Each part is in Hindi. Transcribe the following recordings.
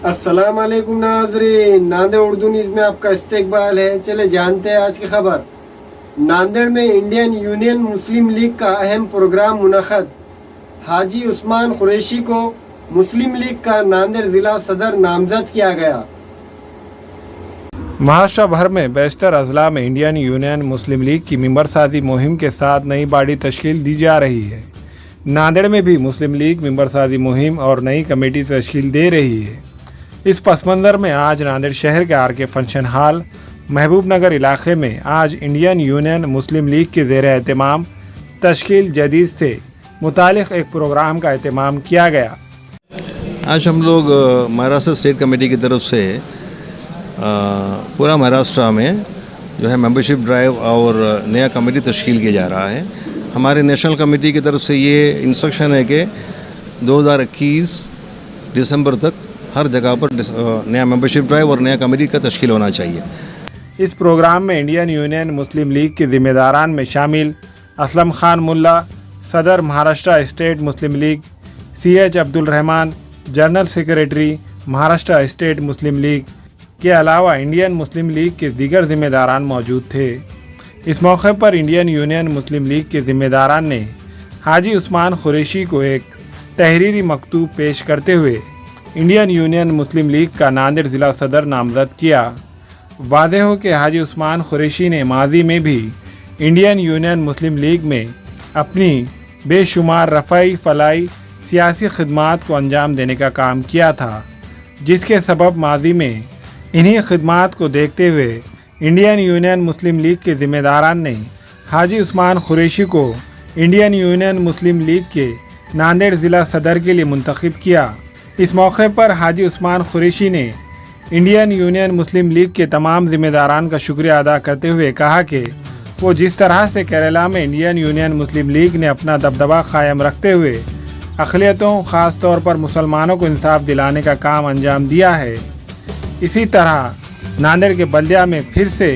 अस्सलाम वालेकुम नाज़रीन, नांदेड़ उर्दू न्यूज़ में आपका इस्तकबाल है। चले जानते हैं आज की खबर। नांदेड़ में इंडियन यूनियन मुस्लिम लीग का अहम प्रोग्राम मुनक़द। हाजी उस्मान कुरैशी को मुस्लिम लीग का नांदेड़ ज़िला सदर नामज़द किया गया। महाराष्ट्र भर में बेशतर अजला में इंडियन यूनियन मुस्लिम लीग की मेंबर साजी मुहिम के साथ नई बॉडी तश्कील दी जा रही है। नांदेड़ में भी मुस्लिम लीग मेंबर साजी मुहिम और नई कमेटी तश्कील दे रही है। इस पस मंज़र में आज नांदेड़ शहर के आर के फंक्शन हॉल महबूब नगर इलाके में आज इंडियन यूनियन मुस्लिम लीग के ज़ेर एहतमाम तश्कील जदीद से मुतालिक एक प्रोग्राम का एहतमाम किया गया। आज हम लोग महाराष्ट्र स्टेट कमेटी की तरफ से पूरा महाराष्ट्र में जो है मेंबरशिप ड्राइव और नया कमेटी तश्कील किया जा रहा है। हमारे नेशनल कमेटी की तरफ से ये इंस्ट्रक्शन है कि 2021 दिसंबर तक हर जगह पर नया मेंबरशिप ड्राइव और नया कमेटी का तश्कील होना चाहिए। इस प्रोग्राम में इंडियन यूनियन मुस्लिम लीग के ज़िम्मेदारान में शामिल असलम खान मुल्ला, सदर Maharashtra state Muslim League, CH Abdul Rahman, general secretary Maharashtra state Muslim League के अलावा इंडियन मुस्लिम लीग के दीगर ज़िम्मेदारान मौजूद थे। इस मौके पर इंडियन यूनियन मुस्लिम लीग के ज़िम्मेदारान ने हाजी उस्मान कुरैशी को एक तहरीरी मकतूब पेश करते हुए इंडियन यूनियन मुस्लिम लीग का नांदेड़ ज़िला सदर नामज़द किया। वादे हो कि हाजी उस्मान कुरैशी ने माजी में भी इंडियन यूनियन मुस्लिम लीग में अपनी बेशुमार रफ़ाई फलाई सियासी खिदमात को अंजाम देने का काम किया था, जिसके सबब माजी में इन्हीं खिदमात को देखते हुए इंडियन यूनियन मुस्लिम लीग के ज़िम्मेदारान ने हाजी उस्मान कुरैशी को इंडियन यूनियन मुस्लिम लीग के नांदेड़ ज़िला सदर के लिए मुंतखब किया। इस मौके पर हाजी उस्मान कुरैशी ने इंडियन यूनियन मुस्लिम लीग के तमाम ज़िम्मेदारान का शुक्रिया अदा करते हुए कहा कि वो जिस तरह से केरला में इंडियन यूनियन मुस्लिम लीग ने अपना दबदबा कायम रखते हुए अक़लियतों ख़ास तौर पर मुसलमानों को इंसाफ दिलाने का काम अंजाम दिया है, इसी तरह नांदेड़ के बल्दिया में फिर से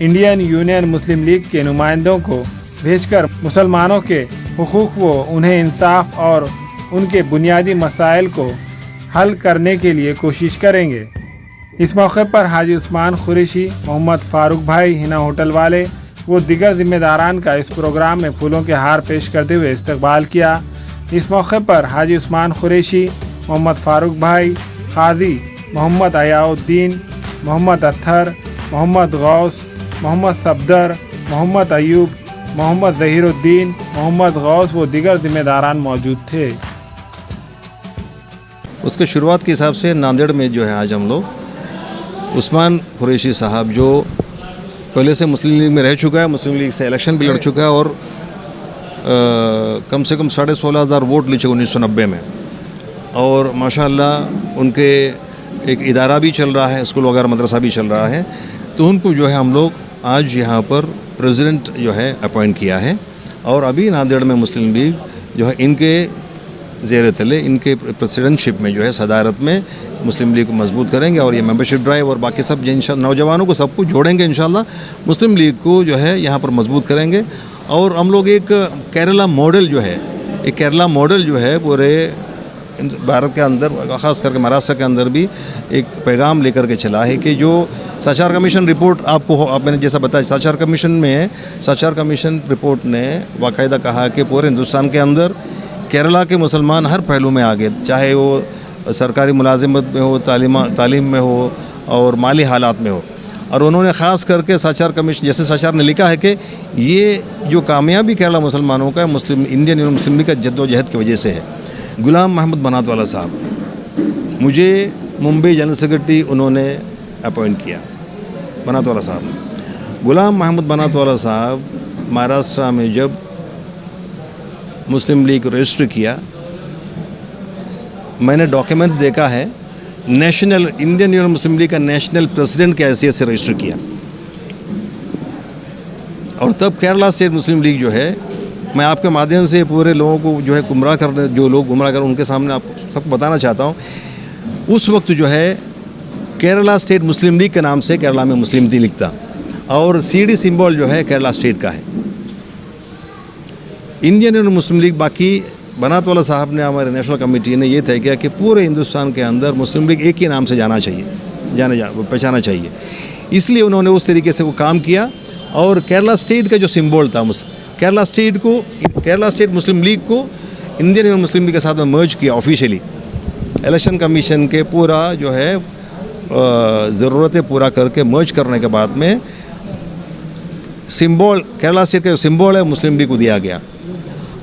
इंडियन यूनियन मुस्लिम लीग के नुमाइंदों को भेजकर मुसलमानों के हुकूक़ व उन्हें इंसाफ और उनके बुनियादी मसाइल को हल करने के लिए कोशिश करेंगे। इस मौके पर हाजी उस्मान कुरैशी, मोहम्मद फ़ारूक भाई, हिना होटल वाले वो दीगर ज़िम्मेदारान का इस प्रोग्राम में फूलों के हार पेश करते हुए इस्तकबाल किया। इस मौके पर हाजी उस्मान कुरैशी, मोहम्मद फ़ारूक भाई, काजी मोहम्मद अयाउद्दीन, मोहम्मद अत्थर, मोहम्मद गौस, मोहम्मद सफदर, मोहम्मद अयूब, मोहम्मद ज़हीरुद्दीन, मोहम्मद गौस वो दीगर ज़िम्मेदारान मौजूद थे। उसके शुरुआत के हिसाब से नांदेड़ में जो है आज हम लोग उस्मान कुरैशी साहब जो पहले से मुस्लिम लीग में रह चुका है, मुस्लिम लीग से इलेक्शन भी लड़ चुका है और कम से कम 16,500 वोट लीचे 1990 में, और माशाअल्लाह उनके एक इदारा भी चल रहा है, स्कूल वगैरह मदरसा भी चल रहा है। तो उनको जो है हम लोग आज यहाँ पर प्रेसिडेंट जो है अपॉइंट किया है, और अभी नांदेड़ में मुस्लिम लीग जो है इनके ज़ेर तले इनके प्रेसिडेंटशिप में जो है सदारत में मुस्लिम लीग को मजबूत करेंगे, और ये मेंबरशिप ड्राइव और बाकी सब इंशाअल्लाह नौजवानों को सबको जोड़ेंगे। इंशाअल्लाह मुस्लिम लीग को जो है यहाँ पर मजबूत करेंगे। और हम लोग एक केरला मॉडल जो है, एक केरला मॉडल जो है पूरे भारत के अंदर, ख़ास करके महाराष्ट्र के अंदर भी एक पैगाम लेकर के चला है कि जो सचार कमीशन रिपोर्ट आप मैंने जैसा बताया, सचार कमीशन रिपोर्ट ने बाकायदा कहा कि पूरे हिंदुस्तान के अंदर केरला के मुसलमान हर पहलू में आगे, चाहे वो सरकारी मुलाजिमत में हो, तालीम में हो और माली हालात में हो। और उन्होंने ख़ास करके सचार कमीशन, जैसे सचार ने लिखा है कि ये जो कामयाबी केरला मुसलमानों का इंडियन यूनियन मुस्लिम लीग का जद्दोजहद की वजह से है। गुलाम मोहम्मद बनातवाला साहब, मुझे मुंबई जनरल सेक्रेटरी उन्होंने अपॉइंट किया, बनातवाला साहब। गुलाम मोहम्मद बनातवाला साहब महाराष्ट्र में जब मुस्लिम लीग को रजिस्टर किया, मैंने डॉक्यूमेंट्स देखा है, नेशनल इंडियन यूनियन मुस्लिम लीग का नेशनल प्रेसिडेंट की हैसियत से रजिस्टर किया। और तब केरला स्टेट मुस्लिम लीग जो है, मैं आपके माध्यम से पूरे लोगों को जो है गुमराह करने, जो लोग गुमराह कर उनके सामने आप सबको बताना चाहता हूँ, उस वक्त जो है केरला स्टेट मुस्लिम लीग के नाम से केरला में मुस्लिम लीग लिखता, और CD सिंबल जो है केरला स्टेट का है। इंडियन यूनियन मुस्लिम लीग बाकी बनात वाला साहब ने, हमारे नेशनल कमेटी ने ये तय किया कि पूरे हिंदुस्तान के अंदर मुस्लिम लीग एक ही नाम से पहचाना चाहिए। इसलिए उन्होंने उस तरीके से वो काम किया। और केरला स्टेट का जो सिंबल था केरला स्टेट मुस्लिम लीग को इंडियन मुस्लिम लीग के साथ में मर्ज किया ऑफिशियली। इलेक्शन कमीशन के पूरा जो है ज़रूरतें पूरा करके मर्ज करने के बाद में सिंबल, केरला स्टेट का जो सिंबल है मुस्लिम लीग को दिया गया।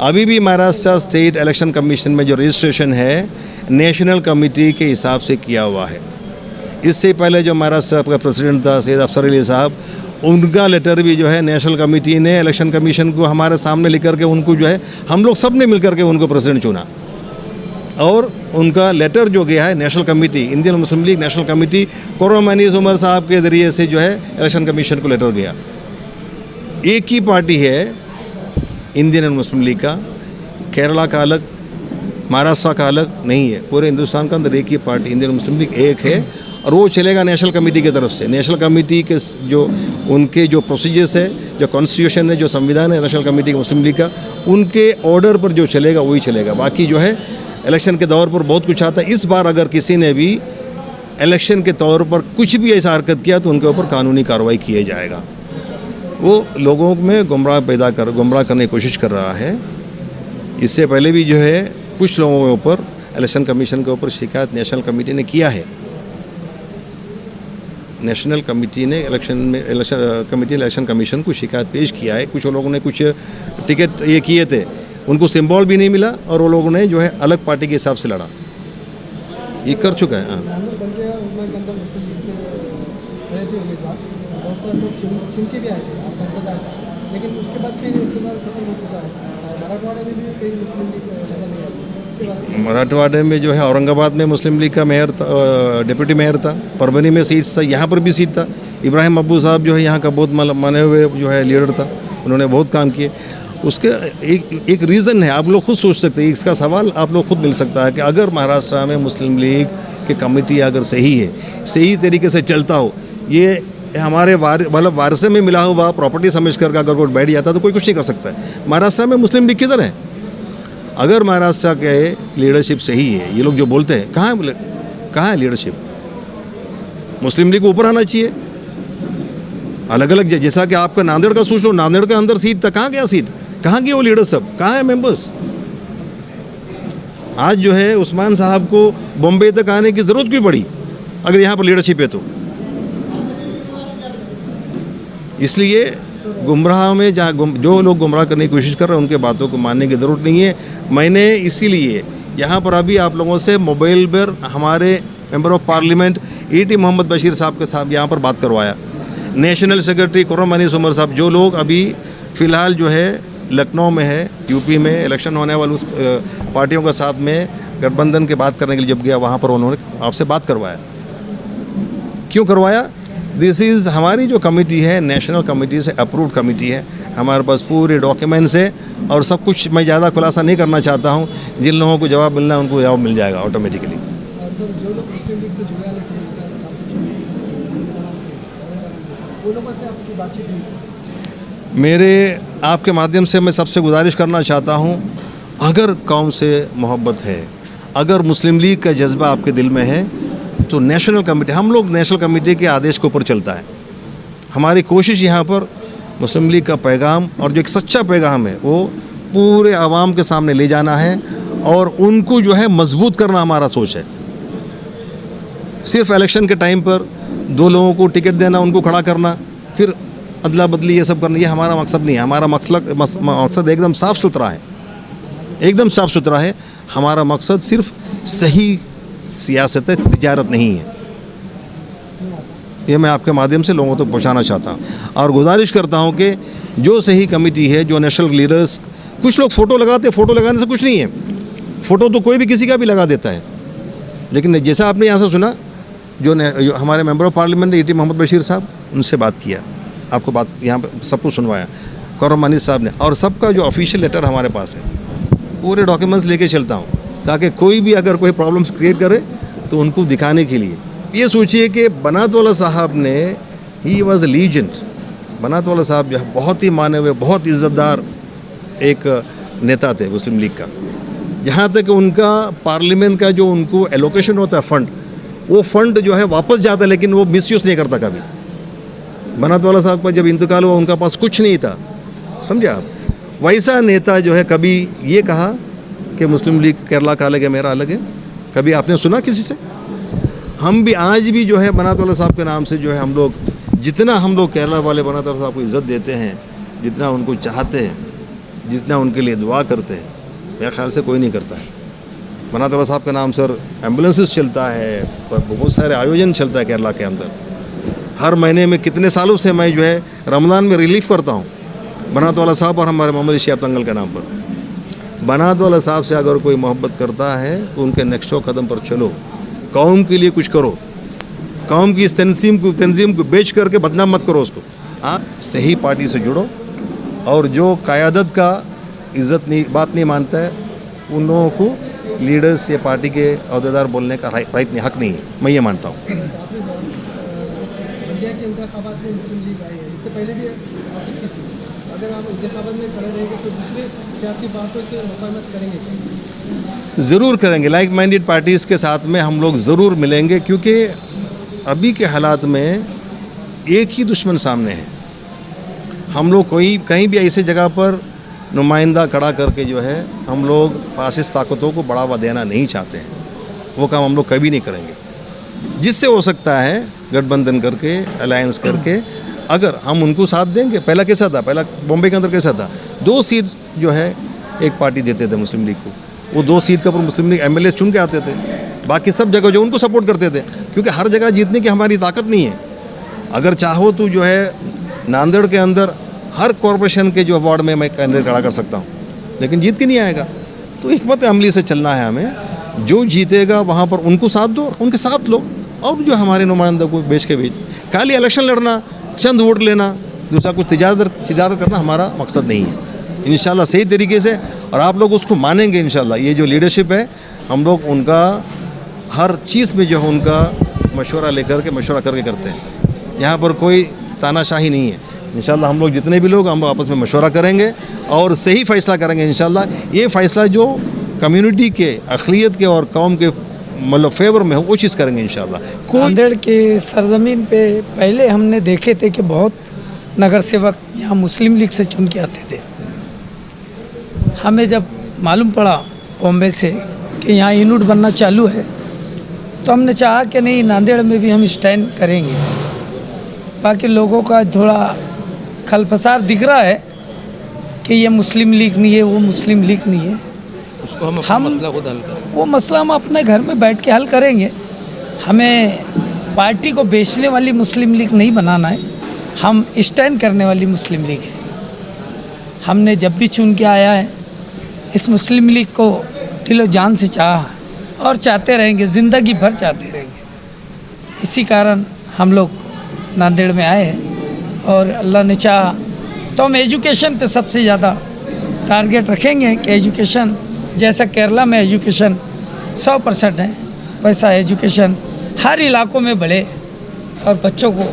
अभी भी महाराष्ट्र स्टेट इलेक्शन कमीशन में जो रजिस्ट्रेशन है नेशनल कमेटी के हिसाब से किया हुआ है। इससे पहले जो महाराष्ट्र का प्रेसिडेंट था सैयद अफसर अली साहब, उनका लेटर भी जो है नेशनल कमेटी ने इलेक्शन कमीशन को हमारे सामने लिख करके उनको जो है हम लोग सब ने मिल करके उनको प्रेसिडेंट चुना। और उनका लेटर जो गया है national committee, Indian Muslim League national committee, Khurram Anees Umar साहब के ज़रिए से जो है इलेक्शन कमीशन को लेटर गया। एक ही पार्टी है इंडियन मुस्लिम लीग का, केरला का अलग, महाराष्ट्र का अलग नहीं है। पूरे हिंदुस्तान के अंदर एक ही पार्टी इंडियन मुस्लिम लीग एक है और वो चलेगा नेशनल कमेटी की तरफ से। नेशनल कमेटी के जो उनके जो प्रोसीजर्स है, जो कॉन्स्टिट्यूशन है, जो संविधान है नेशनल कमेटी के मुस्लिम लीग का, उनके ऑर्डर पर जो चलेगा वही चलेगा। बाकी जो है इलेक्शन के दौर पर बहुत कुछ आता है। इस बार अगर किसी ने भी इलेक्शन के तौर पर कुछ भी ऐसा हरकत किया तो उनके ऊपर कानूनी कार्रवाई किया जाएगा। वो लोगों में गुमराह करने की कोशिश कर रहा है। इससे पहले भी जो है कुछ लोगों के ऊपर इलेक्शन कमीशन के ऊपर शिकायत नेशनल कमेटी ने किया है। नेशनल कमेटी ने इलेक्शन कमीशन को शिकायत पेश किया है। कुछ लोगों ने कुछ टिकट ये किए थे, उनको सिंबल भी नहीं मिला और वो लोगों ने जो है अलग पार्टी के हिसाब से लड़ा। ये कर चुका है। हाँ, लेकिन उसके बाद फिर इकतदार खत्म हो चुका है। मराठवाड़े में भी कई मुस्लिम लीग नजर नहीं आती। इसके बारे में मराठवाड़े में जो है औरंगाबाद में मुस्लिम लीग का मेयर था, डिप्टी मेयर था। परभनी में सीट था, यहाँ पर भी सीट था। इब्राहिम अब्बू साहब जो है यहाँ का बहुत माने हुए जो है लीडर था, उन्होंने बहुत काम किए। उसके एक रीज़न है, आप लोग खुद सोच सकते हैं, इसका सवाल आप लोग खुद मिल सकता है कि अगर महाराष्ट्र में मुस्लिम लीग की कमेटी अगर सही है, सही तरीके से चलता हो, ये हमारे मतलब वारसे में मिला हुआ प्रॉपर्टी समझ कर अगर कोई बैठ जाता तो कोई कुछ नहीं कर सकता है। महाराष्ट्र में मुस्लिम लीग किधर है? अगर महाराष्ट्र के लीडरशिप सही है, ये लोग जो बोलते हैं, कहाँ है लीडरशिप? मुस्लिम लीग को ऊपर आना चाहिए। अलग अलग जैसा कि आपका नांदेड़ का सोच लो, नांदेड़ के अंदर सीट था, कहाँ गया सीट? कहाँ गए वो लीडर सब? कहाँ है मेंबर्स? आज जो है उस्मान साहब को बॉम्बे तक आने की ज़रूरत क्यों पड़ी अगर यहाँ पर लीडरशिप है तो? इसलिए गुमराह में जो लोग गुमराह करने की कोशिश कर रहे हैं उनके बातों को मानने की ज़रूरत नहीं है। मैंने इसीलिए यहाँ पर अभी आप लोगों से मोबाइल पर हमारे member of parliament E.T. Mohammed Basheer साहब के साथ यहाँ पर बात करवाया। नेशनल सेक्रेटरी कुर्रम अनीस उमर साहब, जो लोग अभी फ़िलहाल जो है लखनऊ में है, यूपी में इलेक्शन होने वाले उस पार्टियों के साथ में गठबंधन की बात करने के लिए जब गया, वहाँ पर उन्होंने आपसे बात करवाया। क्यों करवाया? दिस इज़ हमारी जो कमेटी है नेशनल कमेटी से अप्रूव्ड कमेटी है, हमारे पास पूरे डॉक्यूमेंट्स है और सब कुछ। मैं ज़्यादा खुलासा नहीं करना चाहता हूँ। जिन लोगों को जवाब मिलना है उनको जवाब मिल जाएगा ऑटोमेटिकली। सर, जो लोग मुस्लिम लीग से जुड़े से आपकी बातचीत हुई? मेरे आपके माध्यम से मैं सबसे गुजारिश करना चाहता हूँ, अगर कौम से मोहब्बत है, अगर मुस्लिम लीग का जज्बा आपके दिल में है तो नेशनल कमेटी, हम लोग नेशनल कमेटी के आदेश के ऊपर चलता है। हमारी कोशिश यहाँ पर मुस्लिम लीग का पैगाम और जो एक सच्चा पैगाम है वो पूरे आवाम के सामने ले जाना है और उनको जो है मजबूत करना हमारा सोच है। सिर्फ इलेक्शन के टाइम पर दो लोगों को टिकट देना, उनको खड़ा करना, फिर अदला बदली ये सब करना, ये हमारा मकसद नहीं है। हमारा मकसद एकदम साफ़ सुथरा है, एकदम साफ़ सुथरा है। हमारा मकसद सिर्फ सही सियासत है, तिजारत नहीं है। ये मैं आपके माध्यम से लोगों तक पहुंचाना चाहता हूं और गुजारिश करता हूं कि जो सही कमेटी है, जो नेशनल लीडर्स, कुछ लोग फ़ोटो लगाते, फ़ोटो लगाने से कुछ नहीं है। फ़ोटो तो कोई भी किसी का भी लगा देता है, लेकिन जैसा आपने यहाँ से सुना, जो हमारे member of parliament E.T. Mohammed Basheer साहब, उनसे बात किया, आपको बात यहाँ पर सबको सुनवाया, कुर्रम अनीस साहब ने, और सबका जो ऑफिशियल लेटर हमारे पास है, पूरे डॉक्यूमेंट्स लेके चलता हूँ ताकि कोई भी अगर कोई प्रॉब्लम्स क्रिएट करे तो उनको दिखाने के लिए। ये सोचिए कि बनात वाला साहब ने, ही वॉज ए लीजेंड। बनात वाला साहब जो है बहुत ही माने हुए, बहुत इज़्ज़तदार एक नेता थे मुस्लिम लीग का। जहाँ तक उनका पार्लियामेंट का जो उनको एलोकेशन होता है फंड, वो फंड जो है वापस जाता है, लेकिन वो मिसयूज़ नहीं करता कभी। बनात वाला साहब का जब इंतकाल हुआ उनका पास कुछ नहीं था, समझे आप। वैसा नेता जो है कभी ये कहा कि मुस्लिम लीग केरला का अलग है, मेरा अलग है, कभी आपने सुना किसी से? हम भी आज भी जो है बनात वाला साहब के नाम से जो है हम लोग जितना हम लोग केरला वाले बनात वाला साहब को इज़्ज़त देते हैं, जितना उनको चाहते हैं, जितना उनके लिए दुआ करते हैं, मेरे ख्याल से कोई नहीं करता है। बनात वाला साहब का नाम सर एम्बुलेंसेस चलता है, पर बहुत सारे आयोजन चलता है केरला के अंदर। हर महीने में कितने सालों से मैं जो है रमज़ान में रिलीफ करता हूँ बनात वाला साहब और हमारे मोहम्मद शिहाब अंकल के नाम पर। बनात वाला साहब से अगर कोई मोहब्बत करता है तो उनके नक्शो कदम पर चलो, कौम के लिए कुछ करो, कौम की इस तंजीम को बेच करके बदनाम मत करो उसको। आप सही पार्टी से जुड़ो, और जो क़यादत का इज़्ज़त नहीं बात नहीं मानता है उन लोगों को लीडर्स या पार्टी के अहदेदार बोलने का राइट नहीं, हक नहीं है, मैं ये मानता हूँ। बल्दिया के इंतखाबात में मुस्लिम लीग आई है, इससे पहले भी आ सकती थी। अगर आप इंतखाबात में खड़े रहेंगे तो दूसरे सियासी पार्टियों से मुखालफत करेंगे? ज़रूर करेंगे, लाइक माइंडेड पार्टीज़ के साथ में हम लोग ज़रूर मिलेंगे, क्योंकि अभी के हालात में एक ही दुश्मन सामने है। हम लोग कोई कहीं भी ऐसे जगह पर नुमाइंदा खड़ा करके जो है हम लोग फासिस्ट ताकतों को बढ़ावा देना नहीं चाहते हैं, वो काम हम लोग कभी नहीं करेंगे। जिससे हो सकता है गठबंधन करके, अलायंस करके, अगर हम उनको साथ देंगे। पहला कैसा था, पहला बॉम्बे के अंदर कैसा था, 2 सीट जो है एक पार्टी देते थे मुस्लिम लीग को, वो 2 सीट के ऊपर मुस्लिम लीग एमएलए चुन के आते थे, बाकी सब जगह जो उनको सपोर्ट करते थे, क्योंकि हर जगह जीतने की हमारी ताकत नहीं है। अगर चाहो तो जो है नांदेड़ के अंदर हर कॉरपोरेशन के जो वार्ड में मैं कैंडिडेट खड़ा कर सकता हूँ, लेकिन जीत के नहीं आएगा। तो हिकमत अमली से चलना है हमें, जो जीतेगा वहाँ पर उनको साथ दो, उनके साथ लो, और जो हमारे नुमाइंदों को बेच के भेज। खाली इलेक्शन लड़ना, चंद वोट लेना, दूसरा कुछ तिजारत करना हमारा मकसद नहीं है। इंशाल्लाह सही तरीके से, और आप लोग उसको मानेंगे इंशाल्लाह। ये जो लीडरशिप है, हम लोग उनका हर चीज़ में जो है उनका मशवरा लेकर के मशवरा करके करते हैं। यहाँ पर कोई तानाशाही नहीं है। इंशाल्लाह हम लोग जितने भी लोग हम लोग आपस में मशवरा करेंगे और सही फ़ैसला करेंगे इंशाल्लाह। ये फ़ैसला जो कम्युनिटी के, अक़लियत के और कौम के मतलब फेवर में हो, वो चीज़ करेंगे इंशाल्लाह। नांदेड़ के सरजमीन पे पहले हमने देखे थे कि बहुत नगर सेवक यहाँ मुस्लिम लीग से चुन के आते थे। हमें जब मालूम पड़ा बॉम्बे से कि यहाँ यूनिट बनना चालू है, तो हमने चाहा कि नहीं, नांदेड़ में भी हम स्टैंड करेंगे। बाकी लोगों का थोड़ा खलफसार दिख रहा है कि ये मुस्लिम लीग नहीं है, वो मुस्लिम लीग नहीं है। उसको हम मसला खुद हल करें। वो मसला हम अपने घर में बैठ के हल करेंगे। हमें पार्टी को बेचने वाली मुस्लिम लीग नहीं बनाना है, हम स्टैंड करने वाली मुस्लिम लीग है। हमने जब भी चुन के आया है, इस मुस्लिम लीग को दिलो जान से चाहा और चाहते रहेंगे, ज़िंदगी भर चाहते रहेंगे। इसी कारण हम लोग नांदेड़ में आए हैं, और अल्लाह ने चाहा तो हम एजुकेशन पे सबसे ज़्यादा टारगेट रखेंगे कि एजुकेशन, जैसा केरला में एजुकेशन 100% है, वैसा एजुकेशन हर इलाकों में बढ़े और बच्चों को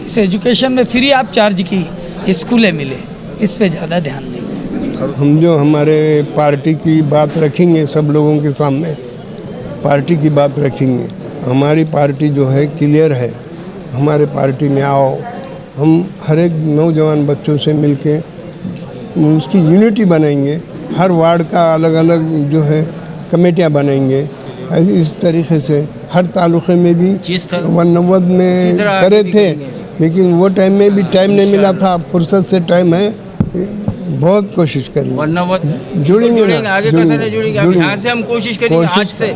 इस एजुकेशन में फ्री ऑफ चार्ज की स्कूलें मिले, इस पे ज़्यादा ध्यान देंगे। हम जो हमारे पार्टी की बात रखेंगे, सब लोगों के सामने पार्टी की बात रखेंगे। हमारी पार्टी जो है क्लियर है, हमारे पार्टी में आओ। हम हर एक नौजवान बच्चों से मिलके उसकी यूनिटी बनाएंगे। हर वार्ड का अलग अलग जो है कमेटियां बनाएंगे। इस तरीके से हर तालुके में भी 190 में करे थे, लेकिन वो टाइम में भी टाइम नहीं मिला था। फुर्सत से टाइम है, बहुत कोशिश करेंगे, जुड़ेंगे ना, आगे कैसे जुड़ेंगे? यहाँ से हम कोशिश करेंगे, आज से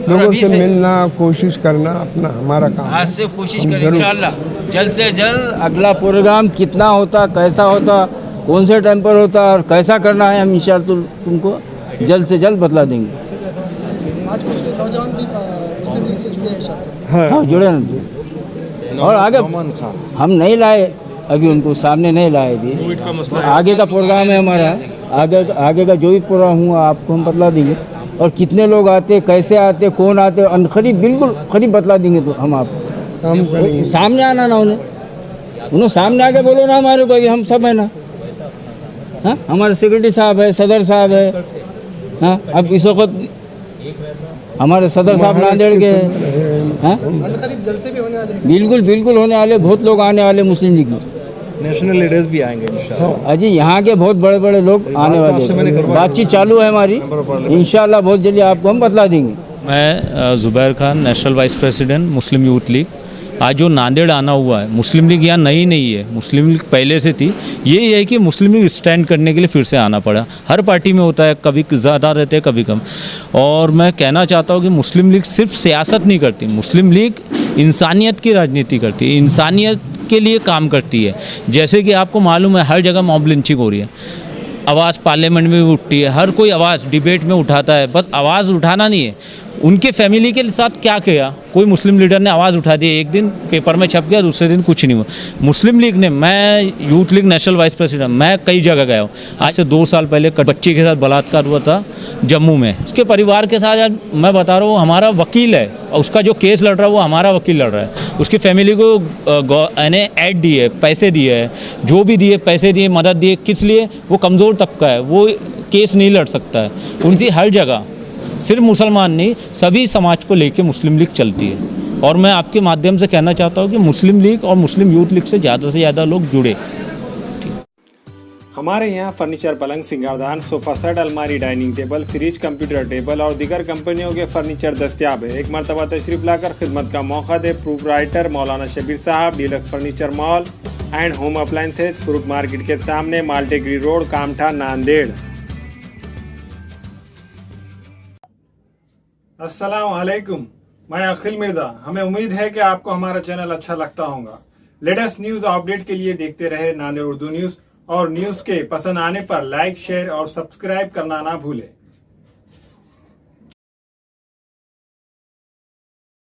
लोगों से मिलना, कोशिश करना अपना हमारा काम। आज से कोशिश करेंगे इंशाल्लाह, जल्द से जल्द। अगला प्रोग्राम कितना होता, कैसा होता, कौन से टाइम पर होता और कैसा करना है, हम इंशाल्लाह तुमको जल्द से जल्द बतला देंगे। आज कुछ नौजवान भी मुस्लिम लीग से जुड़े हैं शायद। हाँ, जुड़े ना। और आगे हम नहीं लाए, अभी उनको सामने नहीं लाए अभी। आगे का प्रोग्राम है हमारा, आगे का जो भी प्रोग्राम हुआ आपको हम बतला देंगे। और कितने लोग आते, कैसे आते, कौन आते, अनखरीब बिल्कुल खरीब बतला देंगे। तो हम आपको सामने आना ना, उन्हें सामने आके बोलो ना हमारे को, हम सब है ना। हाँ, हमारे सेक्रेटरी साहब है, सदर साहब है, हाँ, अब इस वक्त हमारे सदर साहब नांदेड़ के हैं, करीब जलसे भी होने वाले हैं। बिल्कुल बिल्कुल होने वाले, बहुत लोग आने वाले मुस्लिम लीग में। नेशनल लीडर्स भी आएंगे इंशाल्लाह। अजी यहाँ के बहुत बड़े बड़े लोग आने वाले हैं। बातचीत चालू है हमारी, इंशाल्लाह बहुत जल्दी आपको हम बतला देंगे। मैं Zubair Khan, national vice president Muslim youth League. आज जो नांदेड़ आना हुआ है, मुस्लिम लीग यहाँ नई नहीं है, मुस्लिम लीग पहले से थी। यही है कि मुस्लिम लीग स्टैंड करने के लिए फिर से आना पड़ा। हर पार्टी में होता है, कभी ज़्यादा रहते हैं कभी कम। और मैं कहना चाहता हूँ कि मुस्लिम लीग सिर्फ सियासत नहीं करती, मुस्लिम लीग इंसानियत की राजनीति करती है, इंसानियत के लिए काम करती है। जैसे कि आपको मालूम है हर जगह मॉब लिंचिंग हो रही है, आवाज़ पार्लियामेंट में भी उठती है, हर कोई आवाज़ डिबेट में उठाता है। बस आवाज़ उठाना नहीं है, उनके फैमिली के साथ क्या किया। कोई मुस्लिम लीडर ने आवाज़ उठा दी, एक दिन पेपर में छप गया, दूसरे दिन कुछ नहीं हुआ। मुस्लिम लीग ने, मैं youth league national vice president, मैं कई जगह गया हूँ। आज से 2 साल पहले बच्चे के साथ बलात्कार हुआ था जम्मू में, उसके परिवार के साथ आज मैं बता रहा हूँ हमारा वकील है, उसका जो केस लड़ रहा है वो हमारा वकील लड़ रहा है। उसकी फैमिली को ऐड दिए, पैसे दिए, जो भी दिए पैसे दिए, मदद दिए, किस लिए? वो कमज़ोर तबका है, वो केस नहीं लड़ सकता है। उनकी हर जगह, सिर्फ मुसलमान नहीं, सभी समाज को लेके मुस्लिम लीग चलती है। और मैं आपके माध्यम से कहना चाहता हूँ कि मुस्लिम लीग और मुस्लिम यूथ लीग से ज़्यादा लोग जुड़े। हमारे यहाँ फर्नीचर, पलंग, सिंगारदान, सोफा सेट, अलमारी, dining table, fridge, computer table और दीगर कंपनियों के फर्नीचर दस्तियाब है। एक मरतबा तशरीफ लाकर खिदमत का मौका दे। प्रोप्राइटर मौलाना शबीर साहब, deluxe furniture mall and home appliances, fruit market के सामने, माल्टेगरी रोड, कामठा, नांदेड़। अस्सलाम वालेकुम, मैं अखिल मिर्जा। हमें उम्मीद है कि आपको हमारा चैनल अच्छा लगता होगा। लेटेस्ट न्यूज़ अपडेट के लिए देखते रहे नांदेड़ उर्दू न्यूज़, और न्यूज़ के पसंद आने पर लाइक, शेयर और सब्सक्राइब करना ना भूलें।